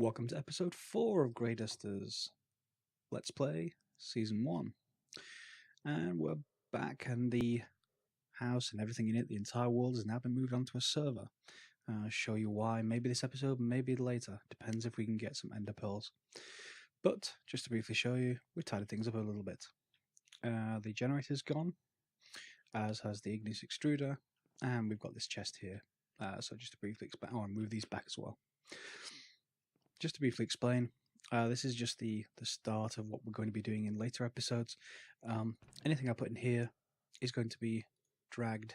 Welcome to episode 4 of Grey Dusters Let's Play Season 1. And we're back, and the house and everything in it, the entire world, has now been moved onto a server. I'll show you why, maybe this episode, maybe later. Depends if we can get some ender pearls. But, just to briefly show you, we've tidied things up a little bit. The generator's gone, as has the igneous extruder, and we've got this chest here. So just to briefly explain, I'll move these back as well. Just to briefly explain, this is just the start of what we're going to be doing in later episodes. Anything I put in here is going to be dragged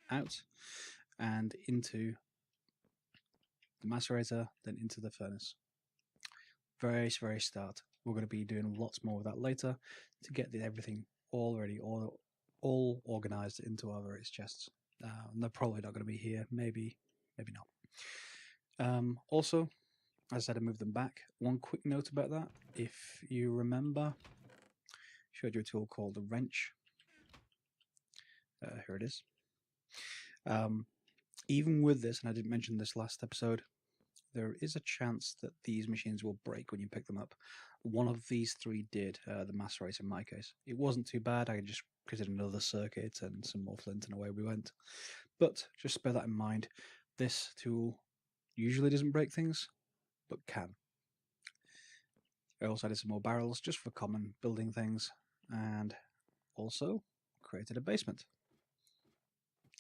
out and into the macerator, then into the furnace. Very start. We're going to be doing lots more of that later to get everything already all organized into our various chests. They're probably not going to be here. Maybe not. Also, as I said, I moved them back. One quick note about that. If you remember, I showed you a tool called a wrench. Here it is. Even with this, and I didn't mention this last episode, there is a chance that these machines will break when you pick them up. One of these three did, the macerator in my case. It wasn't too bad. I just created another circuit and some more flint, and away we went. But just bear that in mind. This tool usually doesn't break things, but can. I also added some more barrels just for common building things, and also created a basement.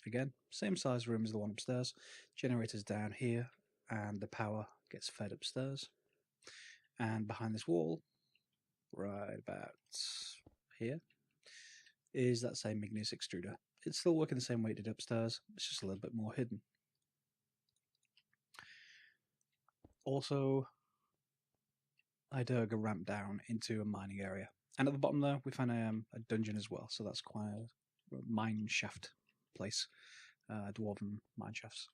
Again, same size room as the one upstairs. Generator's down here, and the power gets fed upstairs. And behind this wall, right about here, is that same igneous extruder. It's still working the same way it did upstairs, it's just a little bit more hidden. Also, I dug a ramp down into a mining area. And at the bottom there, we found a dungeon as well, so that's quite a mine shaft place. Dwarven mine shafts.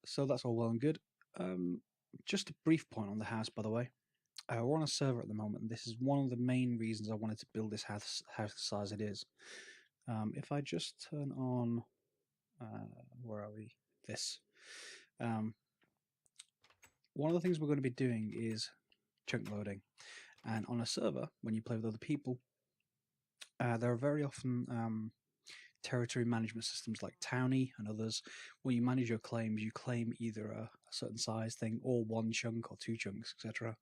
So that's all well and good. Just a brief point on the house, by the way. We're on a server at the moment, and this is one of the main reasons I wanted to build this house the size it is. If I just turn on... where are we? This. One of the things we're going to be doing is chunk loading. And on a server, when you play with other people, there are very often territory management systems like Townie and others. When you manage your claims, you claim either a certain size thing or one chunk or two chunks, etc.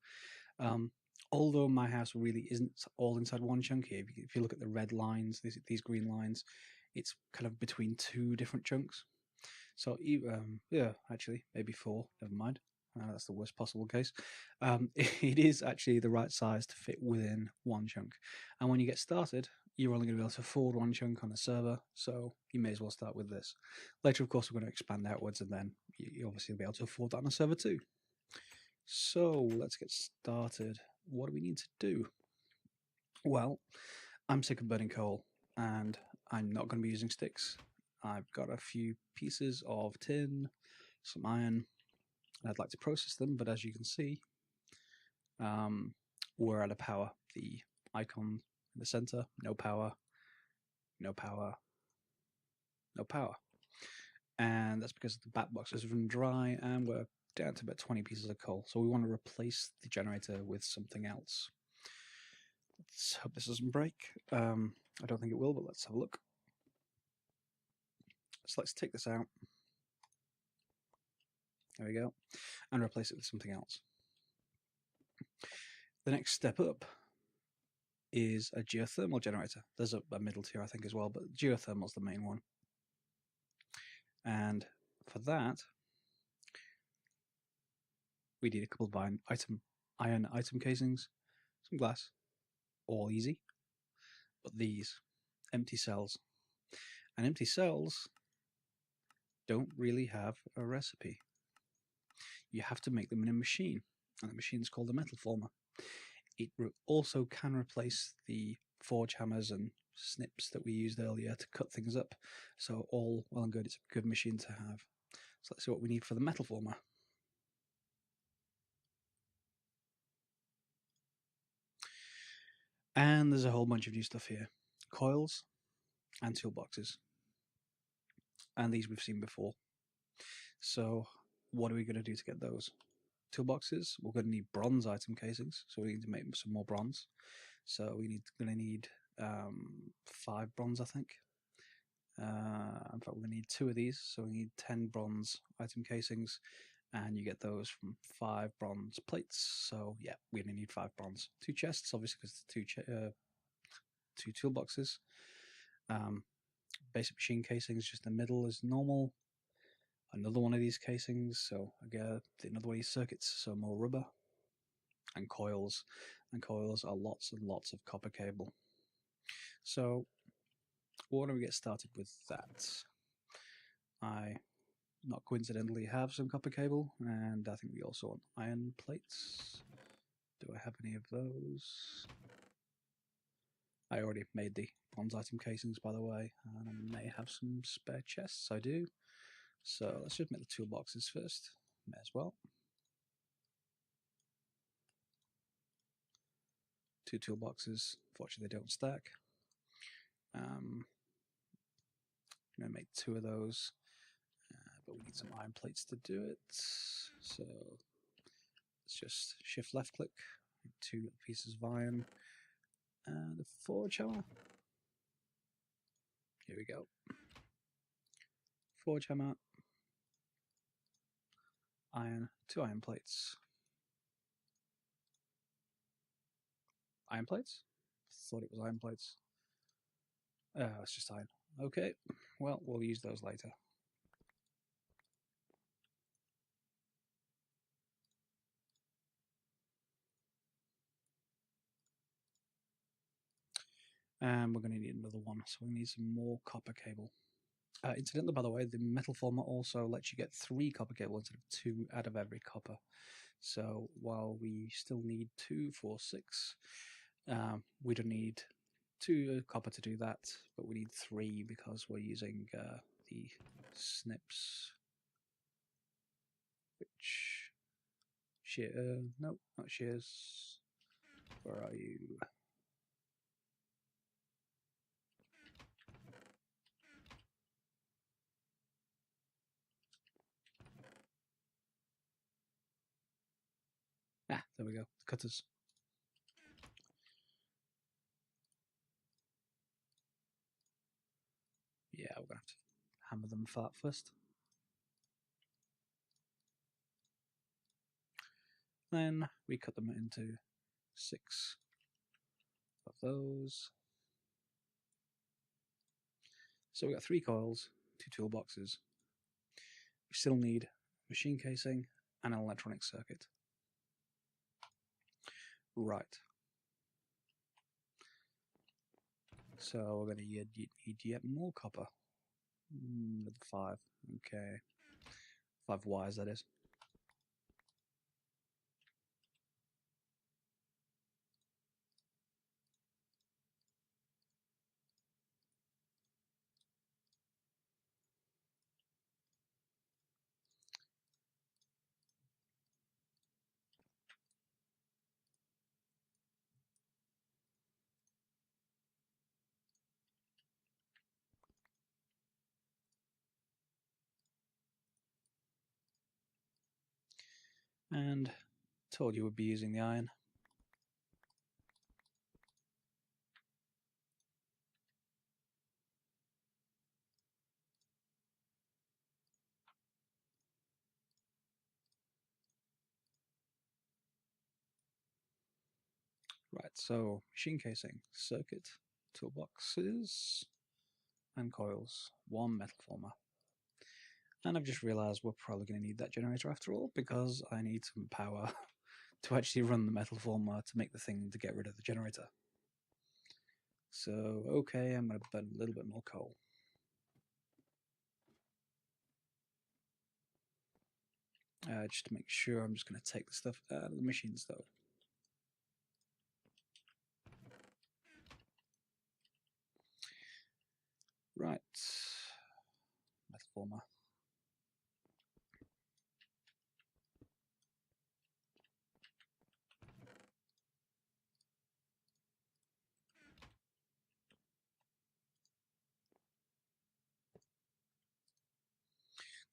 Although my house really isn't all inside one chunk here. If you look at the red lines, these green lines, it's kind of between two different chunks. So, yeah, actually, maybe four, never mind. That's the worst possible case. It is actually the right size to fit within one chunk. And when you get started, you're only going to be able to afford one chunk on a server, so you may as well start with this. Later, of course, we're going to expand outwards, and then you obviously will be able to afford that on a server too. So, let's get started. What do we need to do? Well, I'm sick of burning coal, and I'm not going to be using sticks. I've got a few pieces of tin, some iron, and I'd like to process them, but as you can see, we're out of power. The icon in the center, no power, no power, no power. And that's because the bat boxes have run dry, and we're down to about 20 pieces of coal. So we want to replace the generator with something else. Let's hope this doesn't break. I don't think it will, but let's have a look. So let's take this out. There we go. And replace it with something else. The next step up is a geothermal generator. There's a middle tier, I think, as well, but geothermal's the main one. And for that, we need a couple of iron item casings, some glass, all easy. But these, empty cells. And empty cells don't really have a recipe. You have to make them in a machine, and the machine is called a metal former. It also can replace the forge hammers and snips that we used earlier to cut things up. So all well and good, it's a good machine to have. So let's see what we need for the metal former. And there's a whole bunch of new stuff here. Coils and toolboxes. And these we've seen before. So what are we going to do to get those? toolboxes. We're going to need bronze item casings, so we need to make some more bronze. So we're going to need 5 bronze, I think. In fact, we're going to need 2 of these, so we need 10 bronze item casings, and you get those from 5 bronze plates. So yeah, we're going to need 5 bronze. 2 chests, obviously, because 2 toolboxes. Basic machine casings, just in the middle as normal. Another one of these casings, so again, another one of these circuits, so more rubber. And coils. And coils are lots and lots of copper cable. So why don't we get started with that? I, not coincidentally, have some copper cable, and I think we also want iron plates. Do I have any of those? I already made the bronze item casings, by the way, and I may have some spare chests. I do. So let's just make the toolboxes first. May as well. 2 toolboxes. Fortunately, they don't stack. I'm going to make 2 of those, but we need some iron plates to do it. So let's just shift left click, 2 pieces of iron, and a forge hammer. Here we go. Forge hammer, iron, 2 iron plates. Iron plates? Thought it was iron plates. It's just iron. Okay, well, we'll use those later. And we're going to need another one, so we need some more copper cable. Incidentally, by the way, the metal former also lets you get 3 copper cable instead of 2 out of every copper. So while we still need 2, 4, 6, we don't need 2 copper to do that, but we need 3 because we're using the snips. Which no, not shears. Where are you? Ah, there we go. The cutters. Yeah, we're gonna have to hammer them flat first. Then we cut them into 6 of those. So we got 3 coils, 2 toolboxes. We still need machine casing and an electronic circuit. Right. So we're going to need yet more copper. 5. Okay. 5 wires, that is. And told you we'd be using the iron. Right, so machine casing, circuit, toolboxes, and coils. 1 metal former. And I've just realised we're probably going to need that generator after all, because I need some power to actually run the metal former to make the thing to get rid of the generator. So, okay, I'm going to burn a little bit more coal. Just to make sure, I'm just going to take the stuff out of the machines though. Right, metal former.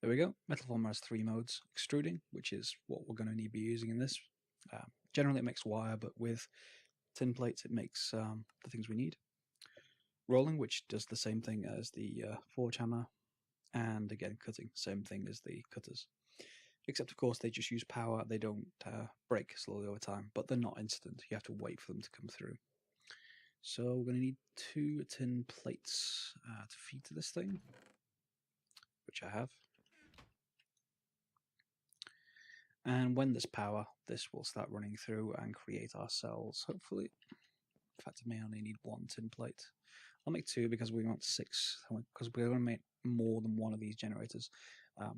There we go. Metal Former has 3 modes. Extruding, which is what we're going to need to be using in this. Generally it makes wire, but with tin plates it makes the things we need. Rolling, which does the same thing as the forge hammer, and again cutting, same thing as the cutters. Except of course they just use power, they don't break slowly over time, but they're not instant, you have to wait for them to come through. So we're going to need 2 tin plates to feed to this thing, which I have. And when there's power, this will start running through and create our cells, hopefully. In fact, I may only need 1 tin plate. I'll make 2 because we want 6, because we're going to make more than 1 of these generators.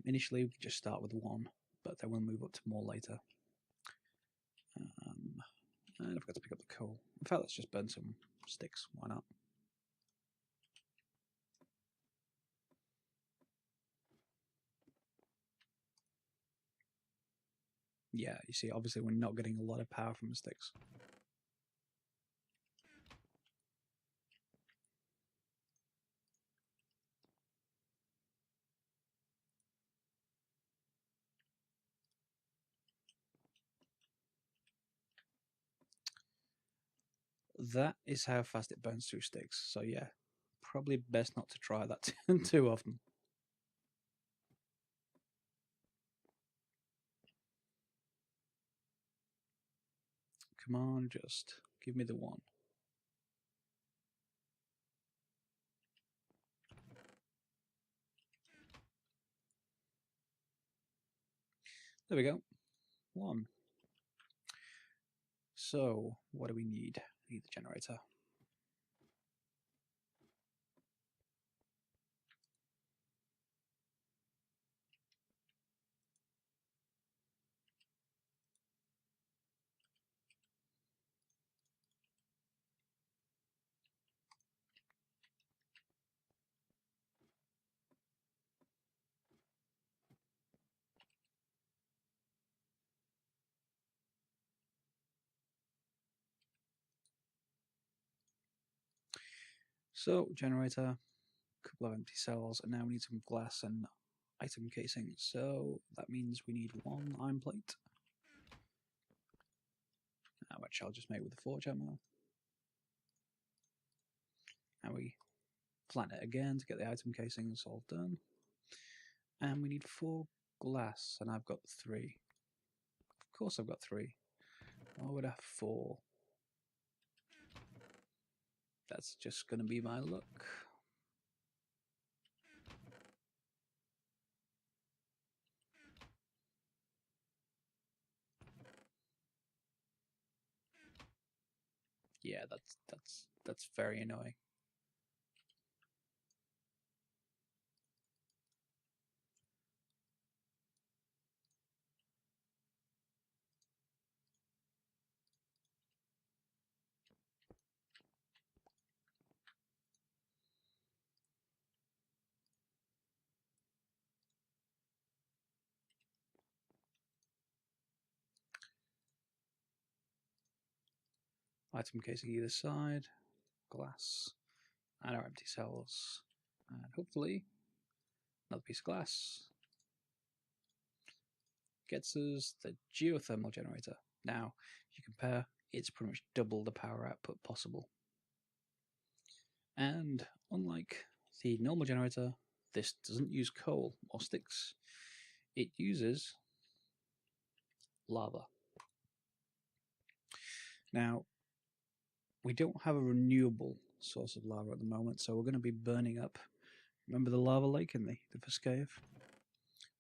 Initially, we just start with 1, but then we'll move up to more later. And I forgot to pick up the coal. In fact, let's just burn some sticks. Why not? Yeah, you see, obviously we're not getting a lot of power from the sticks. That is how fast it burns through sticks. So yeah, probably best not to try that too often. Come on, just give me the 1. There we go. 1. So, what do we need? We need the generator. So, generator, couple of empty cells, and now we need some glass and item casing. So, that means we need 1 iron plate, which I'll just make with the forge hammer. And we flatten it again to get the item casings all done. And we need 4 glass, and I've got 3. Of course I've got 3. Why would I have 4? That's just going to be my luck. Yeah, that's very annoying. Item casing either side, glass, and our empty cells, and hopefully another piece of glass gets us the geothermal generator. Now, if you compare, it's pretty much double the power output possible. And unlike the normal generator, this doesn't use coal or sticks. It uses lava. Now, we don't have a renewable source of lava at the moment, so we're going to be burning up. Remember the lava lake in the first cave?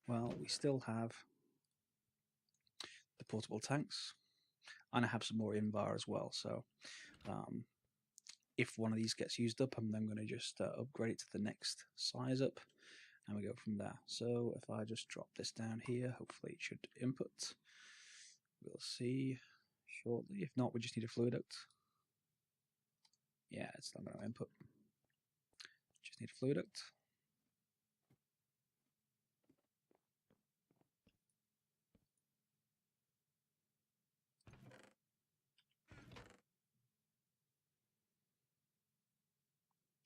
Well, we still have the portable tanks, and I have some more Invar as well. So, if one of these gets used up, I'm then going to just upgrade it to the next size up, and we go from there. So, if I just drop this down here, hopefully it should input. We'll see shortly. If not, we just need a fluid duct. Yeah, it's not going to input. Just need a fluid duct.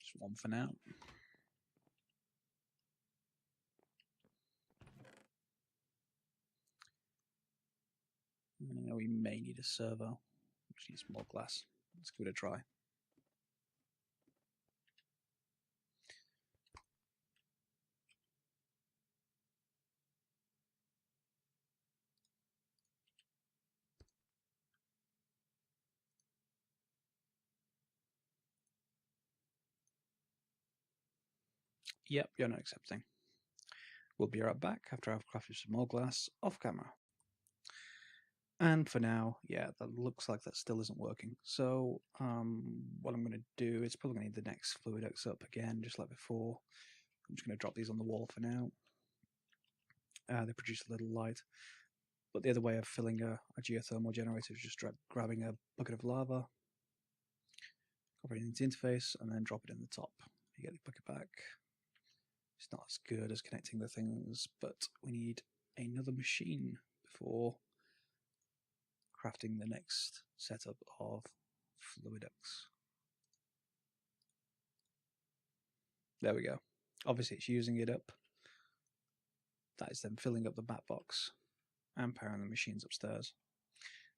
Just 1 for now. we may need a servo, which needs more glass. Let's give it a try. Yep, you're not accepting. We'll be right back after I've crafted some more glass off camera. And for now, yeah, that looks like that still isn't working. So what I'm going to do is probably going to need the next Fluidex up again, just like before. I'm just going to drop these on the wall for now. They produce a little light. But the other way of filling a geothermal generator is just grabbing a bucket of lava, copy it into the interface, and then drop it in the top. You get the bucket back. It's not as good as connecting the things, but we need another machine before crafting the next setup of Fluidex. There we go. Obviously it's using it up. That is then filling up the bat box and powering the machines upstairs.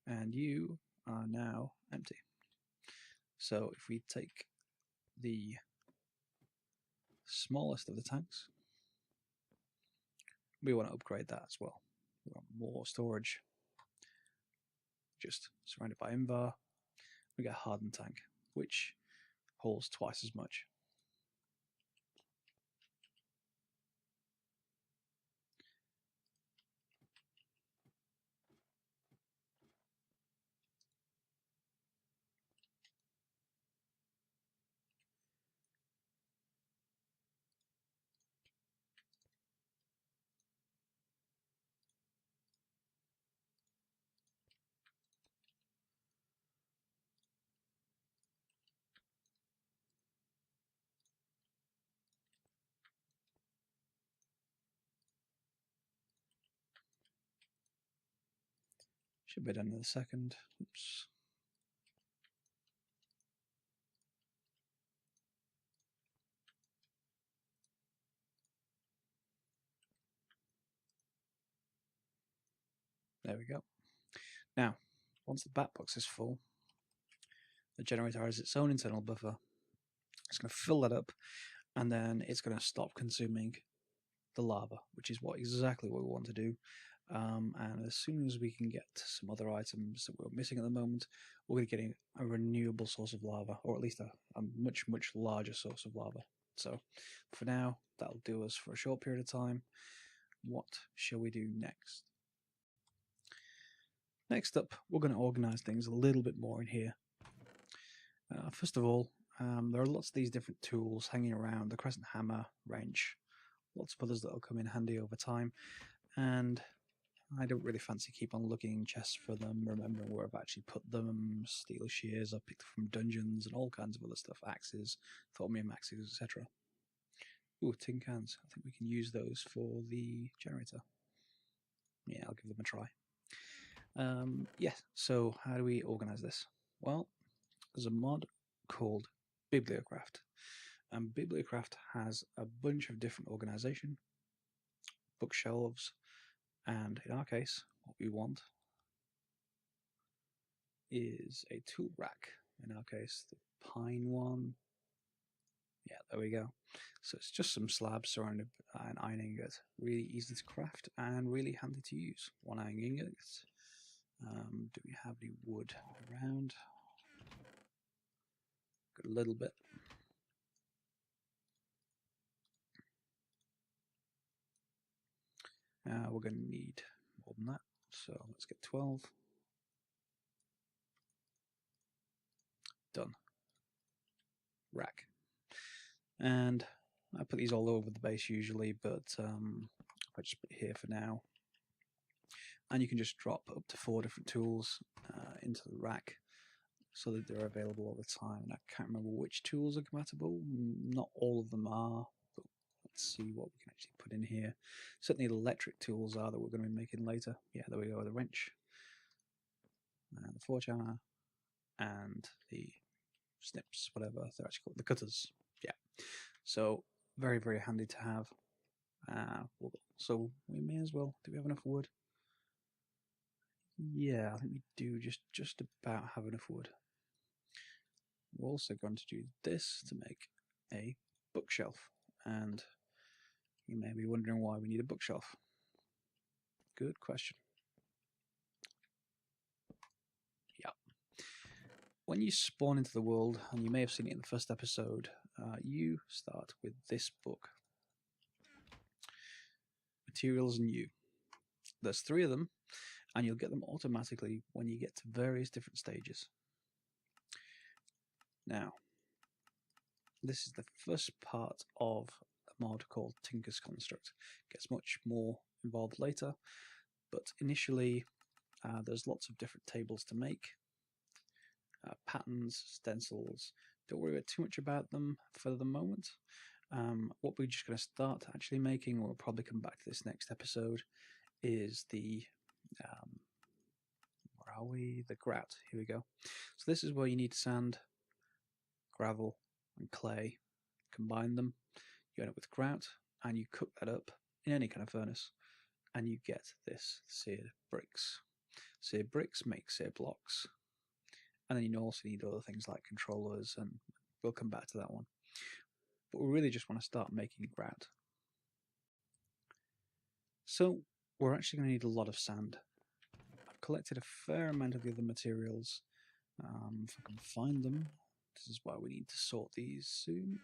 And you are now empty. So if we take the smallest of the tanks, we want to upgrade that as well. We want more storage. Just surrounded by Invar, we get a hardened tank, which holds twice as much. Should be done in a second. Oops. There we go. Now, once the bat box is full, the generator has its own internal buffer. It's going to fill that up, and then it's going to stop consuming the lava, which is exactly what we want to do. And as soon as we can get some other items that we're missing at the moment, we're going to get a renewable source of lava, or at least a much, much larger source of lava. So for now, that'll do us for a short period of time. What shall we do next? Next up, we're going to organize things a little bit more in here. First of all, there are lots of these different tools hanging around, the crescent hammer, wrench, lots of others that will come in handy over time. And I don't really fancy keep on looking in chests for them, remembering where I've actually put them, steel shears I've picked from dungeons, and all kinds of other stuff, axes, thaumium axes, etc. Ooh, tin cans. I think we can use those for the generator. Yeah, I'll give them a try. Yeah, so how do we organize this? Well, there's a mod called Bibliocraft. And Bibliocraft has a bunch of different organization, bookshelves, and in our case, what we want is a tool rack. In our case, the pine one. Yeah, there we go. So it's just some slabs surrounded by an iron ingot. Really easy to craft and really handy to use. One iron ingot. Do we have any wood around? Got a little bit. We're going to need more than that. So let's get 12. Done. Rack. And I put these all over the base usually, but I just put it here for now. And you can just drop up to 4 different tools into the rack so that they're available all the time. And I can't remember which tools are compatible. Not all of them are, but let's see what we can actually put in here. Certainly the electric tools are that we're going to be making later. Yeah, there we go, the wrench, and the forge hammer, and the snips, whatever they're actually called, the cutters. Yeah, so very, very handy to have. So we may as well. Do we have enough wood? Yeah, I think we do just about have enough wood. We're also going to do this to make a bookshelf, and you may be wondering why we need a bookshelf. Good question. Yeah. When you spawn into the world, and you may have seen it in the first episode, you start with this book. Materials New. There's 3 of them, and you'll get them automatically when you get to various different stages. Now, this is the first part of a mod called Tinker's Construct. It gets much more involved later, but initially there's lots of different tables to make. Patterns, stencils. Don't worry too much about them for the moment. What we're just going to start actually making, we'll probably come back to this next episode, is the where are we? The grout. Here we go. So this is where you need sand, gravel, and clay. Combine them. You end up with grout, and you cook that up in any kind of furnace, and you get this seared bricks. Seared bricks make seared blocks, and then you also need other things like controllers, and we'll come back to that one. But we really just want to start making grout. So we're actually going to need a lot of sand. I've collected a fair amount of the other materials. If I can find them, this is why we need to sort these soon.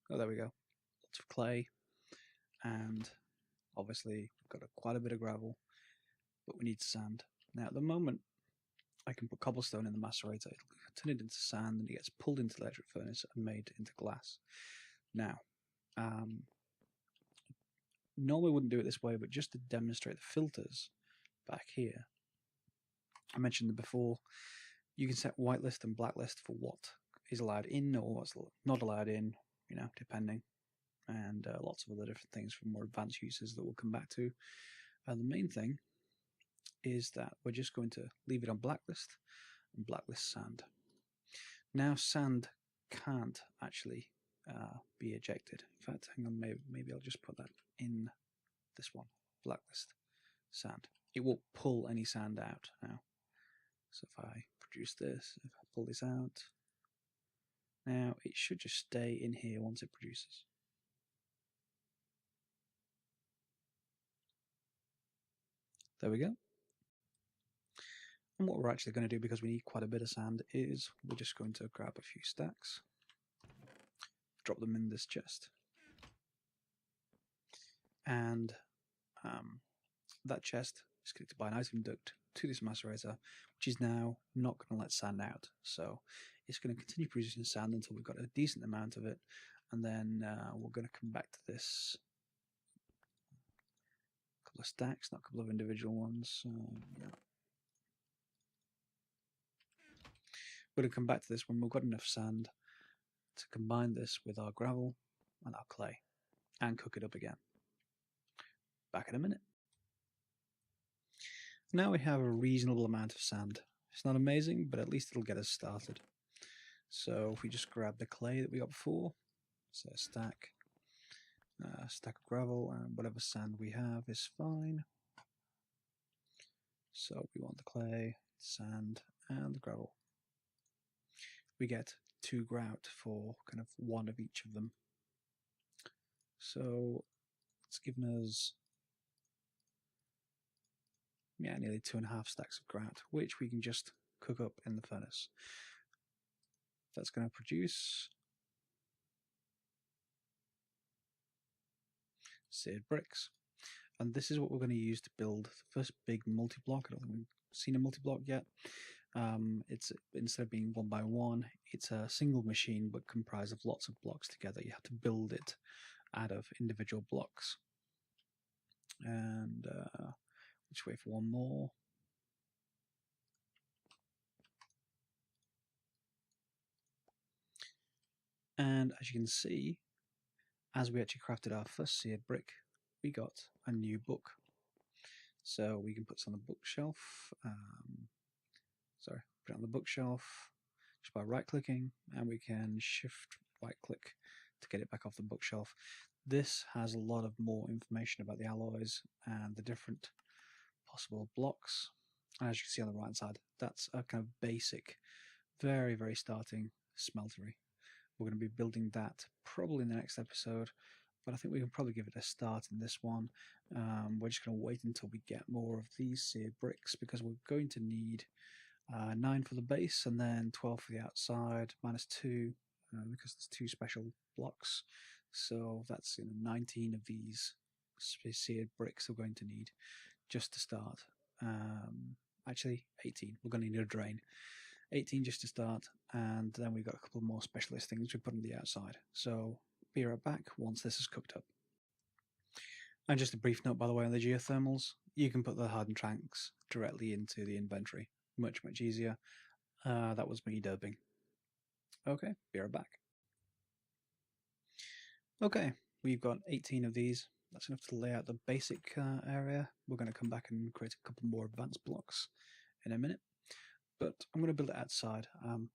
Oh, there we go. Lots of clay, and obviously we've got quite a bit of gravel, but we need sand. Now at the moment, I can put cobblestone in the macerator, it'll turn it into sand, and it gets pulled into the electric furnace and made into glass. Now, normally wouldn't do it this way, but just to demonstrate the filters back here, I mentioned them before, you can set whitelist and blacklist for what is allowed in or what's not allowed in, depending, and lots of other different things for more advanced uses that we'll come back to. The main thing is that we're just going to leave it on blacklist and blacklist sand. Now sand can't actually be ejected. In fact, hang on, maybe I'll just put that in this one, blacklist sand. It will pull any sand out now. So if I produce this, if I pull this out, now it should just stay in here once it produces. There we go. And what we're actually going to do, because we need quite a bit of sand, is we're just going to grab a few stacks, drop them in this chest, and that chest is connected by an item duct to this macerator, which is now not going to let sand out. So it's going to continue producing sand until we've got a decent amount of it, and then we're going to come back to this. A couple of stacks, not a couple of individual ones. Yeah. We're going to come back to this when we've got enough sand to combine this with our gravel and our clay and cook it up again. Back in a minute. Now we have a reasonable amount of sand. It's not amazing, but at least it'll get us started. So if we just grab the clay that we got before, so a stack of gravel, and whatever sand we have is fine. So we want the clay, sand, and the gravel. We get 2 grout for kind of 1 of each of them. So it's given us nearly 2.5 stacks of grout, which we can just cook up in the furnace. That's going to produce seared bricks. And this is what we're going to use to build the first big multi-block. I don't think we've seen a multi-block yet. It's, instead of being 1 by 1, it's a single machine but comprised of lots of blocks together. You have to build it out of individual blocks. And let's wait for one more. And as you can see, as we actually crafted our first seared brick, we got a new book. So we can put this on the bookshelf. Put it on the bookshelf just by right-clicking, and we can shift right-click to get it back off the bookshelf. This has a lot of more information about the alloys and the different possible blocks. And as you can see on the right side, that's a kind of basic, very, very starting smeltery. We're going to be building that probably in the next episode, but I think we can probably give it a start in this one. We're just going to wait until we get more of these seared bricks, because we're going to need 9 for the base and then 12 for the outside, -2 because there's 2 special blocks. So that's 19 of these seared bricks we're going to need just to start. Actually, 18. We're going to need a drain. 18 just to start, and then we've got a couple more specialist things we put on the outside. So be right back once this is cooked up. And just a brief note, by the way, on the geothermals, you can put the hardened tanks directly into the inventory. Much, much easier. That was me derping. Okay, be right back. Okay, we've got 18 of these. That's enough to lay out the basic area. We're going to come back and create a couple more advanced blocks in a minute. But I'm going to build it outside.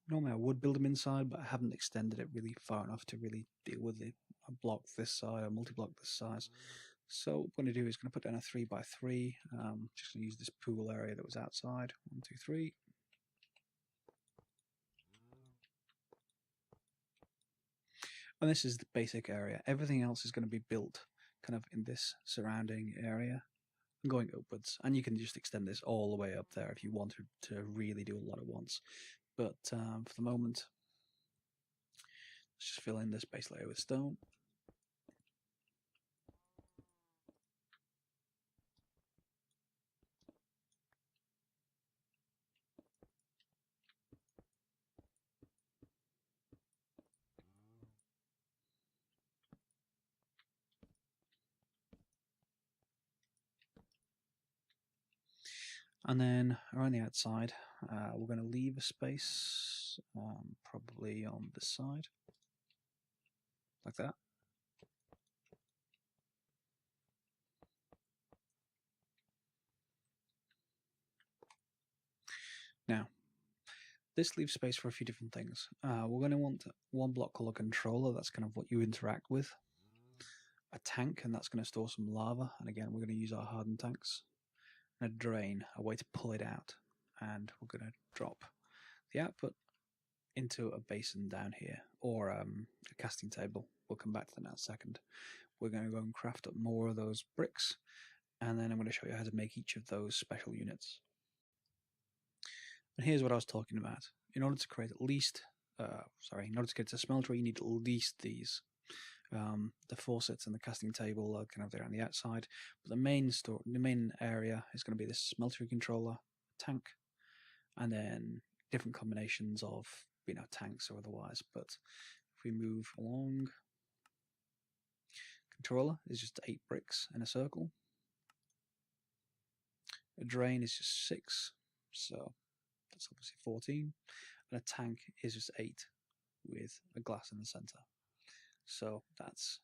Normally I would build them inside, but I haven't extended it really far enough to really deal with a block this size, a multi-block this size. So what I'm going to do is going to put down a 3x3. Just going to use this pool area that was outside. 1, 2, 3. And this is the basic area. Everything else is going to be built kind of in this surrounding area and going upwards. And you can just extend this all the way up there if you wanted to really do a lot at once. But for the moment, let's just fill in this base layer with stone. And then around the outside, we're going to leave a space, probably on this side, like that. Now, this leaves space for a few different things. We're going to want one block color controller, that's kind of what you interact with. A tank, and that's going to store some lava, and again, we're going to use our hardened tanks. And a drain, a way to pull it out. And we're going to drop the output into a basin down here, or a casting table. We'll come back to that in a second. We're going to go and craft up more of those bricks, and then I'm going to show you how to make each of those special units. And here's what I was talking about. In order to create at least, in order to get to smeltery, you need at least these. The faucets and the casting table are kind of there on the outside, but the main area is going to be this smeltery controller, tank, and then different combinations of tanks or otherwise. But if we move along, controller is just 8 bricks in a circle. A drain is just 6, so that's obviously 14, and a tank is just 8 with a glass in the center. So that's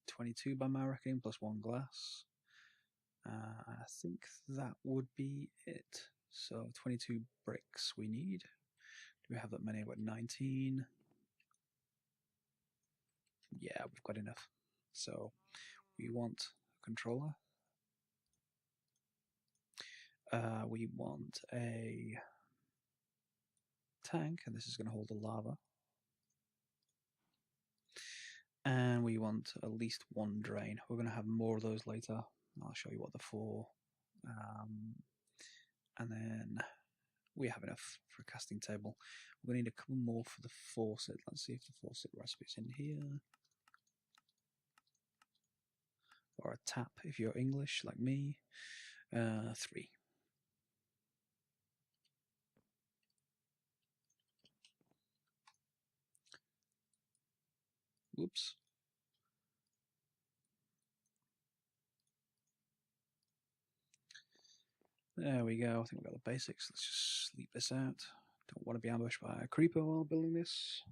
22 by my reckoning, plus 1 glass. I think that would be it. So 22 bricks we need. Do we have that many? What, 19? Yeah, we've got enough. So we want a controller. We want a tank, and this is going to hold the lava. And we want at least 1 drain. We're going to have more of those later. I'll show you what they're for. And then we have enough for a casting table. We're going to need a couple more for the faucet. Let's see if the faucet recipe's in here. Or a tap if you're English like me. 3. Whoops. There we go. I think we've got the basics. Let's just sleep this out. Don't want to be ambushed by a creeper while building this.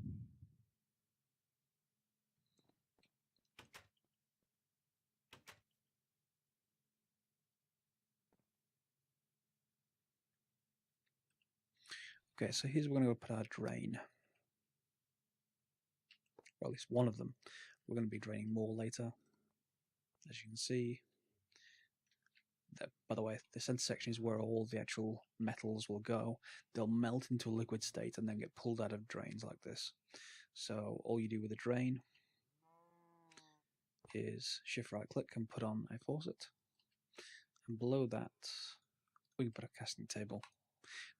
Okay, so here's where we're going to put our drain. Or at least one of them. We're going to be draining more later, as you can see. by the way, the center section is where all the actual metals will go. They'll melt into a liquid state and then get pulled out of drains like this. So all you do with a drain is shift right click and put on a faucet. And below that, we can put a casting table.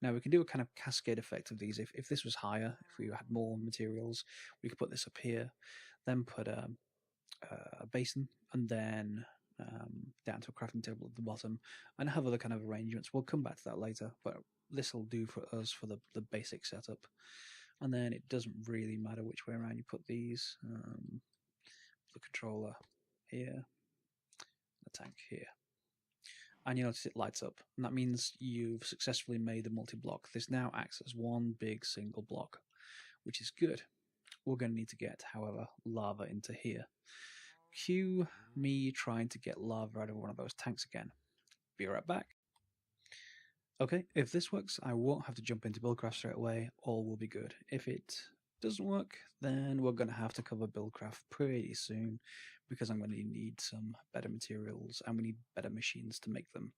Now we can do a kind of cascade effect of these. If this was higher, if we had more materials, we could put this up here, then put a basin, and then down to a crafting table at the bottom, and have other kind of arrangements. We'll come back to that later, but this will do for us for the basic setup. And then it doesn't really matter which way around you put these. The controller here, the tank here. And you notice it lights up, and that means you've successfully made the multi-block. This now acts as one big single block, which is good. We're going to need to get, however, lava into here. Cue me trying to get lava out of one of those tanks again. Be right back. Okay, if this works, I won't have to jump into Buildcraft straight away. All will be good. If it doesn't work, then we're going to have to cover Buildcraft pretty soon, because I'm going to need some better materials and we need better machines to make them.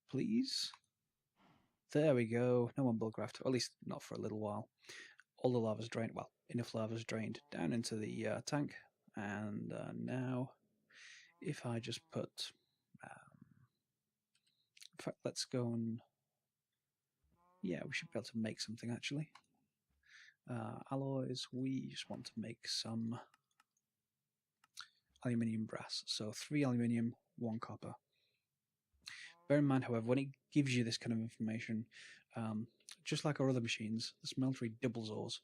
Please. There we go. No more Buildcraft, or at least not for a little while. All the lava's drained. Well, enough lava's drained down into the tank. And now, if I just put, in fact, let's go and, yeah, we should be able to make something actually. Alloys, we just want to make some aluminium brass. So 3 aluminium, 1 copper. Bear in mind, however, when it gives you this kind of information, just like our other machines, the Smeltery doubles ores.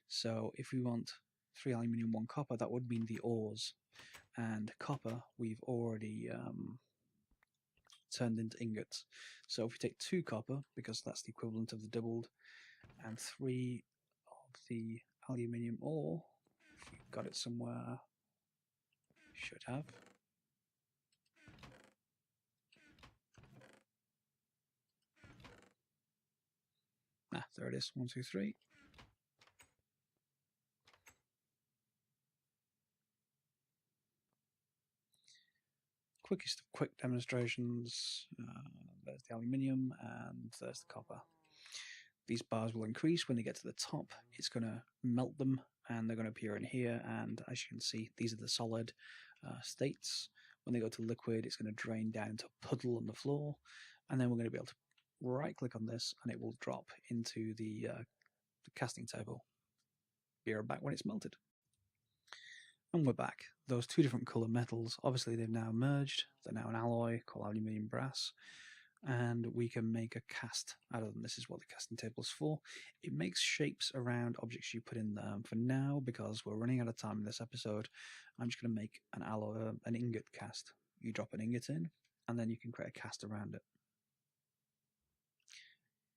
So if we want 3 aluminium, 1 copper, that would mean the ores. And copper, we've already turned into ingots. So if we take 2 copper, because that's the equivalent of the doubled, and 3 of the aluminium ore, if we've got it somewhere, should have. There it is, 1, 2, 3. Quickest of quick demonstrations. There's the aluminium and there's the copper. These bars will increase when they get to the top. It's going to melt them and they're going to appear in here. And as you can see, these are the solid states. When they go to liquid, it's going to drain down into a puddle on the floor. And then we're going to be able to right click on this and it will drop into the casting table. Be right back when it's melted. And we're back. Those 2 different colour metals, obviously they've now merged. They're now an alloy called aluminium brass. And we can make a cast out of them. This is what the casting table is for. It makes shapes around objects you put in there. For now, because we're running out of time in this episode, I'm just going to make an alloy, an ingot cast. You drop an ingot in, and then you can create a cast around it.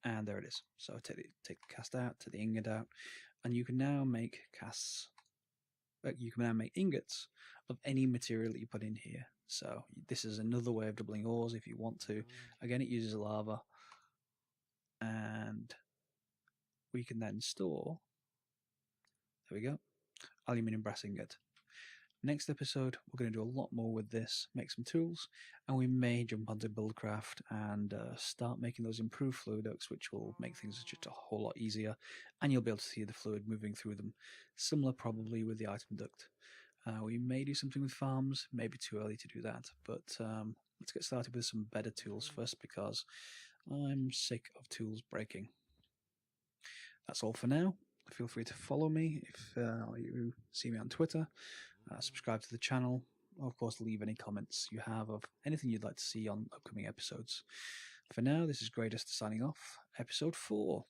And there it is. So take the cast out, take the ingot out, and you can now make casts. You can now make ingots of any material that you put in here. So this is another way of doubling ores if you want to. Again, it uses lava. And we can then store, there we go, aluminium brass ingot. Next episode, we're going to do a lot more with this, make some tools, and we may jump onto Buildcraft and start making those improved fluid ducts, which will make things just a whole lot easier, and you'll be able to see the fluid moving through them. Similar probably with the item duct. We may do something with farms, maybe too early to do that, but let's get started with some better tools first, because I'm sick of tools breaking. That's all for now. Feel free to follow me if you see me on Twitter. Subscribe to the channel, or of course leave any comments you have of anything you'd like to see on upcoming episodes. For now, this is Greatest signing off, episode 4.